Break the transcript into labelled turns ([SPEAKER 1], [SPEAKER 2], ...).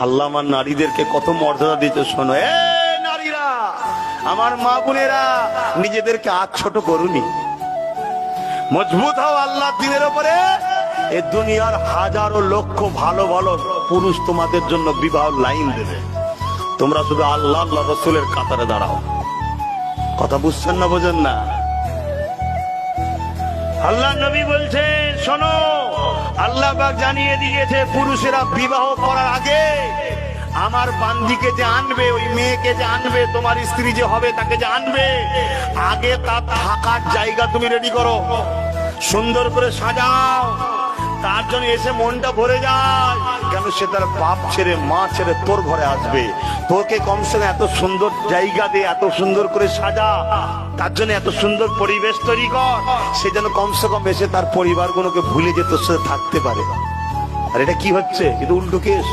[SPEAKER 1] আল্লাহ আমার নারীদেরকে কত মর্যাদা দিতে শোনো। এ নারীরা, আমার মা বোনেরা, নিজেদেরকে আজ ছোট করুনি, মজবুত হও আল্লাহ দিনের উপরে। এ দুনিয়ার হাজারো লক্ষ ভালো ভালো পুরুষ তোমাদের জন্য বিবাহ লাইন দেবে, তোমরা শুধু আল্লাহ আল্লাহ রসুলের কাতারে দাঁড়াও। কথা বুঝছেন না, বোঝেন না? আল্লাহ নবী বলছে শোনো, আল্লাহ পাক জানিয়ে দিয়েছে পুরুষেরা বিবাহ করার আগে আমার বান্দিকে যে আনবে, ওই মেয়েকে যে আনবে, তোমার স্ত্রী যে হবে তাকে যে আনবে, আগে তার থাকার জায়গা তুমি রেডি করো, সুন্দর করে সাজাও, তার জন্য এসে মনটা ভরে যায়। কেন সে তার বাপ ছেড়ে মা ছেড়ে তোর ঘরে আসবে, তোকে কমসে কম এত সুন্দর জায়গা দে, এত সুন্দর করে সাজা, তার জন্য এত সুন্দর পরিবেশ তৈরি কর, সে যেন কমসে কম এসে তার পরিবারগুলোকে ভুলে যে তোর সাথে থাকতে পারে। আর এটা কি হচ্ছে? কিন্তু উল্টো কেস।